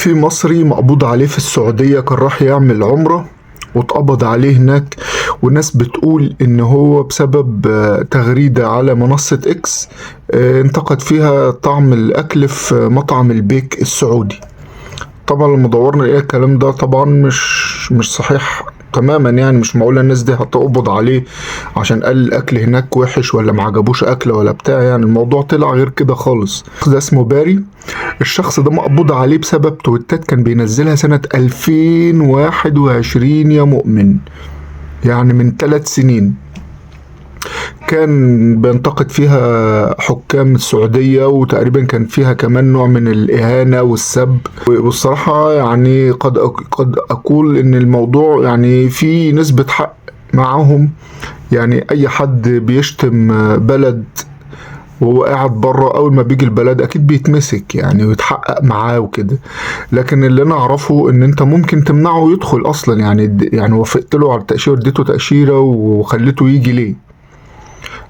في مصري مقبوض عليه في السعودية، كان راح يعمل عمرة واتقبض عليه هناك. والناس بتقول ان هو بسبب تغريدة على منصة اكس انتقد فيها طعم الاكل في مطعم البيك السعودي. طبعا لما دورنا ايه الكلام ده، طبعا مش صحيح تماما. يعني مش معقولة الناس دي هتقبض عليه عشان قال الاكل هناك وحش ولا معجبوش اكل ولا بتاع. يعني الموضوع طلع غير كده خالص. ده اسمه باري. الشخص ده مقبوض عليه بسبب تويتات كان بينزلها سنة 2021 يا مؤمن، يعني من 3 سنين. كان بينتقد فيها حكام السعودية، وتقريبا كان فيها كمان نوع من الإهانة والسب. والصراحة يعني قد أقول إن الموضوع يعني في نسبة حق معاهم. يعني أي حد بيشتم بلد وهو قاعد بره، اول ما بيجي البلد اكيد بيتمسك يعني ويتحقق معاه وكده. لكن اللي انا اعرفه ان انت ممكن تمنعه يدخل اصلا. يعني وافقت له على التاشيره، اديته تاشيره وخليته يجي ليه.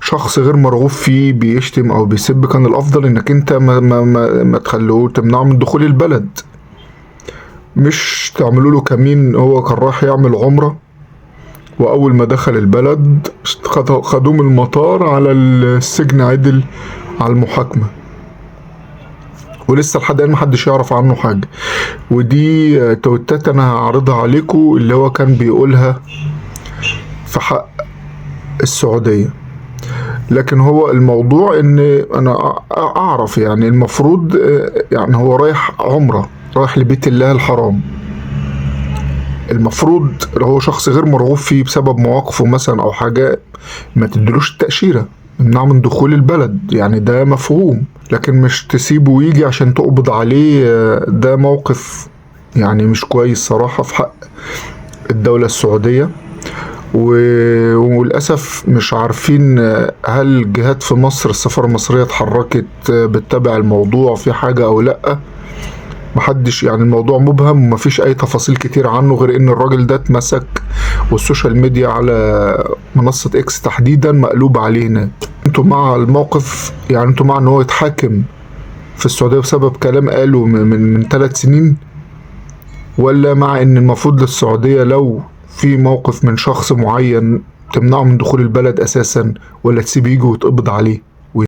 شخص غير مرغوب فيه بيشتم او بيسب، كان الافضل انك انت ما تخلوه، تمنعه من دخول البلد، مش تعملوا له كمين. هو كان راح يعمل عمره، واول ما دخل البلد خدوه من المطار على السجن عدل على المحاكمة، ولسه لحد الان محدش يعرف عنه حاجة. ودي تويتات انا هعرضها عليكم اللي هو كان بيقولها في حق السعودية. لكن هو الموضوع ان انا اعرف يعني المفروض يعني هو رايح عمرة، رايح لبيت الله الحرام. المفروض لو هو شخص غير مرغوب فيه بسبب مواقفه مثلا او حاجة، ما تدلوش التأشيرة، امنعه من دخول البلد. يعني ده مفهوم. لكن مش تسيبه ويجي عشان تقبض عليه. ده موقف يعني مش كويس صراحة في حق الدولة السعودية. وللأسف مش عارفين هل الجهات في مصر، السفارة المصرية اتحركت بتتابع الموضوع في حاجة أو لأ. محدش، يعني الموضوع مبهم ومفيش أي تفاصيل كتير عنه غير إن الراجل ده اتمسك، والسوشيال ميديا على منصة اكس تحديدا مقلوب عليه هناك. انتوا مع الموقف؟ يعني انتوا مع ان هو يتحاكم في السعودية بسبب كلام قاله من 3 سنين، ولا مع ان المفروض للسعودية لو في موقف من شخص معين تمنعه من دخول البلد اساسا، ولا تسيبه يجي ويتقبض عليه؟